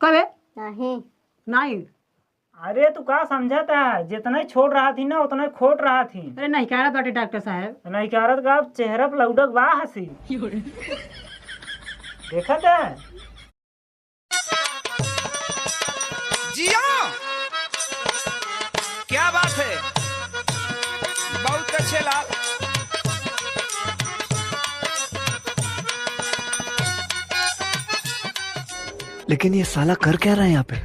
कबे नहीं नहीं। अरे तू का समझता है, जितना ही छोड़ रहा थी ना उतना ही खोट रहा थी। अरे नहीं कह रहा बाटे डॉक्टर साहब। नहीं कारत का चेहरा पर लौडक बा हंसी देखा था। जिया क्या बात है, बहुत अच्छे लाल। लेकिन ये साला कर क्या रहा है यहाँ पे?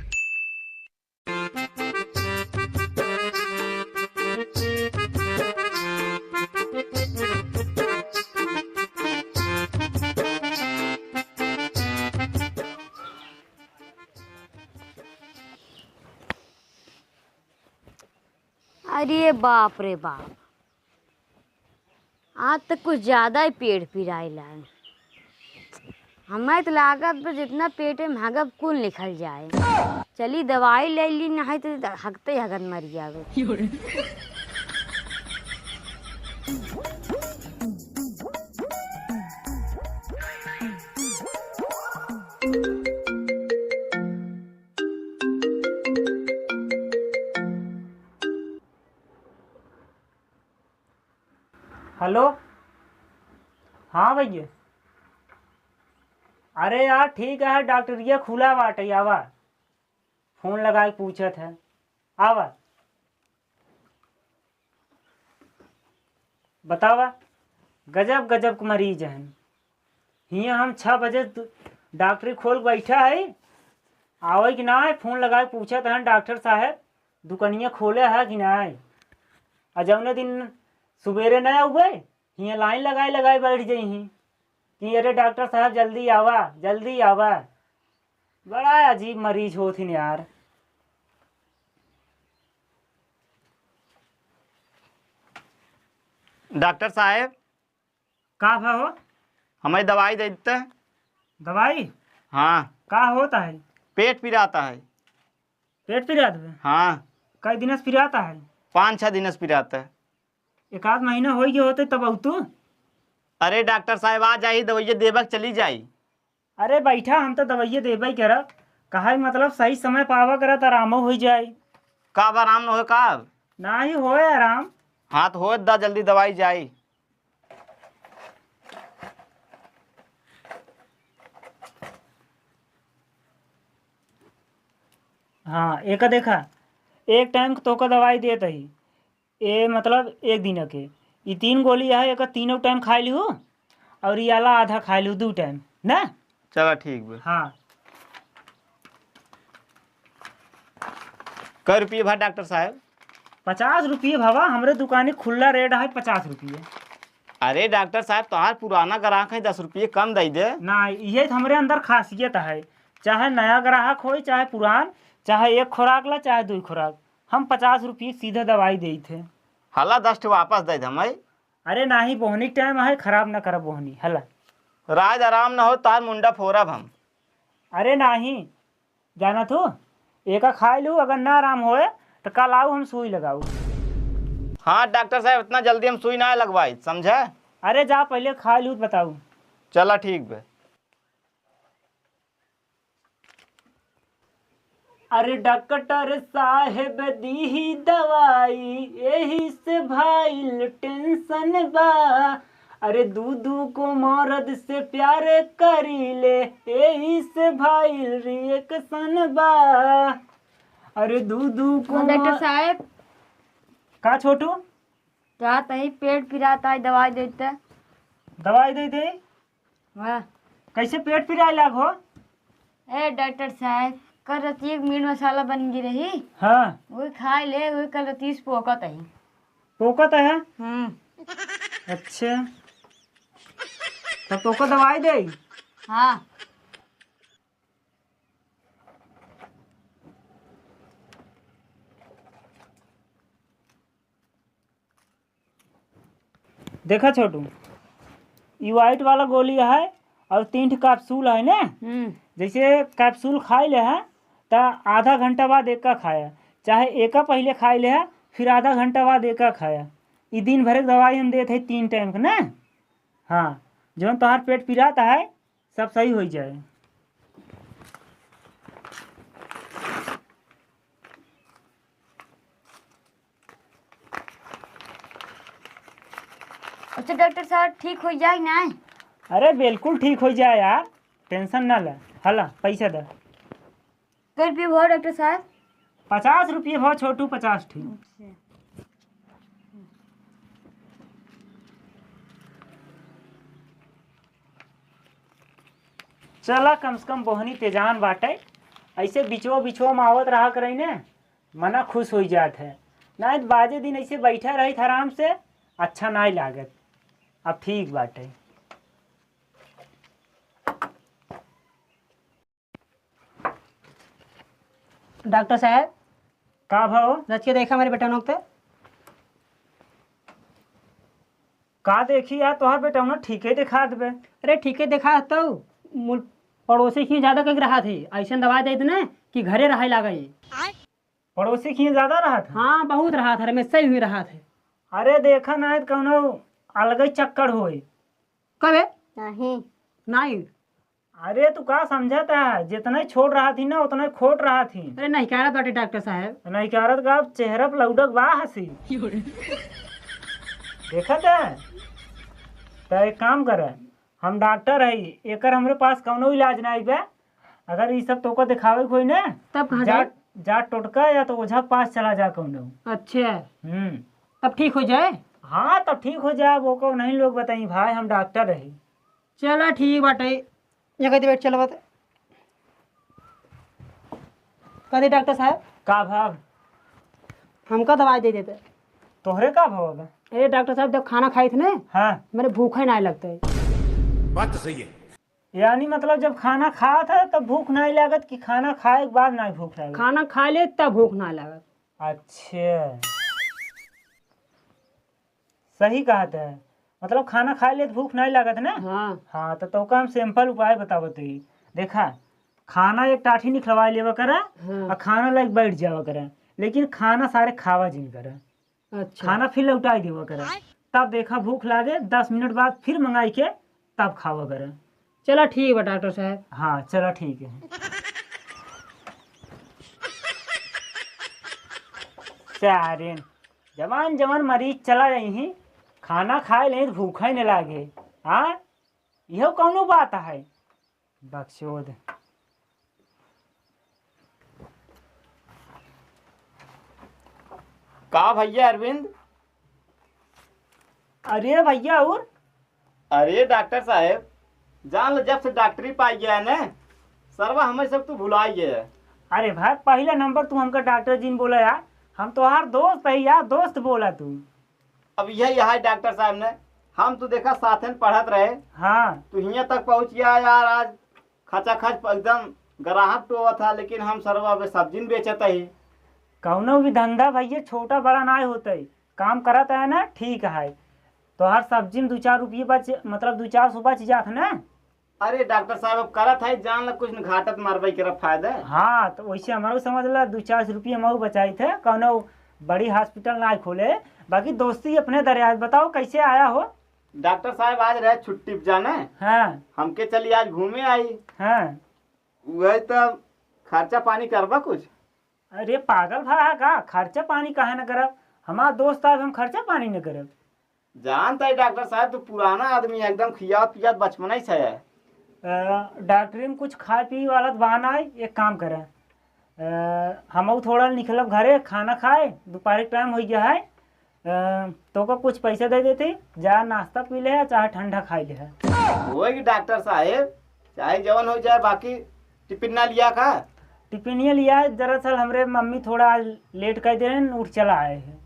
अरे बाप रे बाप, आज तक कुछ ज्यादा ही पेट पिराइला है। हमें तो लागत पर जितना पेट है भागब कुल निकल जाए। चली दवाई ले ली, नहीं तो हकते हकत मर जावे। हेलो, हाँ भैया। अरे यार ठीक है, डॉक्टरिया खुला बाटे, आवा फोन लगा के पूछत है। आवा बतावा। गजब गजब के मरीज हैं। हियाँ हम 6 बजे डॉक्टरी खोल बैठा है, आवे कि ना है फोन लगा के पूछत हैं डॉक्टर साहब दुकानिया खोले है कि ना है। अजौने दिन सुबेरे न हुए हियाँ लाइन लगाए लगाए बैठ जाई कि अरे डॉक्टर साहब जल्दी आवा जल्दी आवा। बड़ा अजीब मरीज होथिन यार। डॉक्टर साहब का भा हो? हमें दवाई दे देते हैं। दवाई हाँ, का होता है? पेट पिराता है। पेट पिरात है? हाँ, कई दिन से पिराता है? 5-6 दिन से पिराता है। एक आध महीना हो गए होते तब आऊ तू। अरे डॉक्टर साहब आ जाई, दवाइया देबक चली जाई। अरे बैठा, हम तो दवाइया देबे करब। कहा मतलब सही समय पावा करत आराम हो जाए। कब आराम न हो कब? ना ही होए आराम। हाँ तो हो दा जल्दी दवाई जाई। हाँ एक देखा, एक टाइम तो का दवाई देते ही ये मतलब एक दिन के ये 3 गोली है, एक तीनों टाइम खा ली हो और ये आला आधा खा ली 2 टाइम ना। चलो ठीक बे। हाँ कै रुपये भा डॉक्टर साहब? 50 रुपये भावा, हमरे दुकाने खुला रेट है 50 रुपये। अरे डॉक्टर साहब तुम्हार पुराना ग्राहक है, 10 रुपये कम दे दे ना। ये हमरे अंदर खासियत है, चाहे नया ग्राहक हो चाहे पुरान, चाहे 1 खुराक ला चाहे 2 खुराक, हम 50 रुपये सीधे दवाई दे थे। हला 10 वापस दे दे हमें। अरे ना ही बोहनी टाइम है, खराब ना कर बोहनी हला। राज आराम न हो तार मुंडा फोरब हम। अरे नहीं जाना तो एक खा लूँ, अगर ना आराम होए तो कल आओ हम सुई लगाऊ। हाँ डॉक्टर साहब इतना जल्दी हम सुई ना लगवाई, समझे? अरे जा पहले खा लूँ बताऊ। चला ठीक बे। अरे डॉक्टर साहेब दी ही दवाई, यही से भाई टेंशन बा। अरे दूधू को मर्द से प्यार करी ले, यही से भाई रिएक्शन बा। अरे दूधू को डॉक्टर साहब का छोटू चाहता ही पेट पिराता है, दवाई देते। दवाई दे दे। वाह कैसे पेट पिराए लाग हो? ए डॉक्टर साहब कल रती एक मीट मसाला बन गई रही, हाँ वही खाए ले, वही कल रती पोकत है। पोकत है? अच्छा तब तो को दवाई दे। हाँ देखा छोटू, ये व्हाइट वाला गोली है और 3 कैप्सूल है ना। जैसे कैप्सूल खाए ले है तो आधा घंटा बाद एक का खाया, चाहे एक का पहले खाए ले है फिर आधा घंटा बाद एक का खाया। ये दिन भर की दवाई हम देते हैं 3 टाइम का ना। हाँ जो तुम्हार पेट पिराता है सब सही हो जाए। अच्छा डॉक्टर साहब ठीक हो जाए ना? अरे बिल्कुल ठीक हो जाए यार, टेंशन ना ले। हला पैसा दे। कर भी हो डॉक्टर साहब? 50 रुपये भाव छोटू, 50 ठीक। चला कम से कम बोहनी तेजान बाटे, ऐसे बिचो बिचो में आवत रहा करे ने, मना खुश हो जात है। नहीं तो बाजे दिन ऐसे बैठा रही आराम से, अच्छा नहीं लागत। अब ठीक बाटे। डॉक्टर साहब का भाव? रच के देखा मेरे बेटा नोकते। का देखी यार, तोहार बेटा ना ठीक है दिखा देबे। अरे ठीक है देखा तो पड़ोसी की ज्यादा कह रहा थी, ऐसा दवा दे ना कि घरे रहा लागा ये। पड़ोसी की ज्यादा रहा था? हाँ बहुत रहा था, हमेशा ही रहा था। अरे देखा ना कौनो अलग ही चक्कर होई। कब है? नहीं। नहीं। अरे तू का समझता है, जितना ही छोड़ रहा थी ना उतना ही खोट रहा थी। अरे नहीं कह रहा बाटे डॉक्टर साहब। नहीं कह रहा का चेहरा पर लौडक बा हंसी। देखा था? तो एक काम करे, हम डॉक्टर है, एकर हमरे पास कौनो इलाज नहीं बे। अगर ये सब तोको दिखावे कोई ना, तब कहाँ जा जाए? जा टोटका या तो ओझा के पास चला जा कौनो। अच्छा तब ठीक हो जाए? हाँ तब ठीक हो जाए। वो को नहीं लोग बताई भाई हम डॉक्टर रही। चला ठीक बाटे, ये कहते बैठ चलो बता। कहते डॉक्टर साहब का भाव? हमका दवाई दे देते। तोहरे का भाव है? अरे डॉक्टर साहब जब खाना खाए थे ना, हाँ मेरे भूख ही नहीं लगता है। बात तो सही है। यानी मतलब जब खाना खाया था तब भूख नहीं लागत कि खाना खाए के बाद नहीं भूख लागत? खाना खा ले तब भूख ना लगत। अच्छा सही कहा था, मतलब खाना खा ले तो भूख नहीं लागत ना। हाँ हाँ तो का हम सिंपल उपाय बतावत ही। देखा, खाना एक टाठी निकलवा लेवा करा हाँ। और खाना लाइक बैठ जावा करा, लेकिन खाना सारे खावा जिन करा। अच्छा खाना फिर लौटाई देवा करा, तब देखा भूख लागे 10 मिनट बाद फिर मंगाई के तब खावा करा। चला ठीक है डॉक्टर साहब। हाँ चलो ठीक है। चारेन जवान जवान मरीज चला रही, खाना खाए ले तो भूखा ही न लागे। हाँ यह कौनो बात है? बक्सोद। का भैया अरविंद? अरे भैया और अरे डॉक्टर साहब, जान लो जब से डॉक्टरी पाई गया है ना, सरवा हमें सब तू भुला गया है। अरे भाई पहला नंबर तू हमका डॉक्टर जी ने बोला यार, हम तो हर दोस्त है यार, दोस्त बोला तू। अब यही है डॉक्टर साहब ने, हम तो देखा साथ में पढ़त रहे, हाँ तो यहाँ तक पहुँच गया यार। आज खचाखच एकदम ग्राहक टोवा था, लेकिन हम सरवा अब सब्जी बेचत ही। कौनो भी धंधा भैया छोटा बड़ा ना होता है, काम करत है ना ठीक है। तो हर सब्जी में 2-4 रुपये बच, मतलब 2-400 बच जात ना। अरे डॉक्टर साहब अब करत है, जान ला कुछ न घाटत मारवाई के फायदा है। हाँ तो वैसे हमारा समझ ला 2-4 रुपये मऊ बचाई थे, कौनो बड़ी हॉस्पिटल ना खोले। बाकी दोस्ती अपने दरियाज। बताओ कैसे आया हो? डॉक्टर साहब आज रहे छुट्टी पे जाने, हाँ हमके चली आज घूमे आई। हाँ। वही तो खर्चा पानी करबा कुछ। अरे पागल भा का, खर्चा पानी काहे न करब? हमारा दोस्त आब हम खर्चा पानी न करब? जानता है डॉक्टर साहब, तो पुराना आदमी है, एकदम खियात पियात बचपना ही से है। डॉक्टरी में कुछ खाए पी वाला बहाना है, एक काम करें, हम थोड़ा निकलब घरे, खाना खाए, दोपहर के टाइम हो गया है। तो को कुछ पैसा दे देते, जा नाश्ता पी ले चाहे ठंडा खाई ले। वही डॉक्टर साहब, चाहे जवन हो जाए, बाकी टिफिन ना लिया का? टिफिनिया लिया है, दरअसल हमरे मम्मी थोड़ा आज लेट कर दे रहे हैं, उठ चला आए हैं।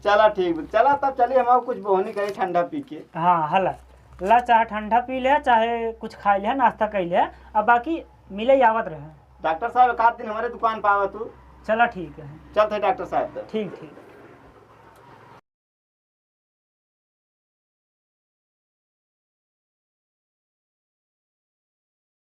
चला ठीक, चला तब चलिए, हम कुछ बोहनी कहीं ठंडा पी के। हाँ हला ला, चाहे ठंडा पी ले चाहे कुछ खा ले, नाश्ता कर ले, अब बाकी मिले आवत रहे। डॉक्टर साहब एक आध दिन हमारे दुकान पावा तू। चला ठीक है। चलते डॉक्टर साहब। ठीक ठीक।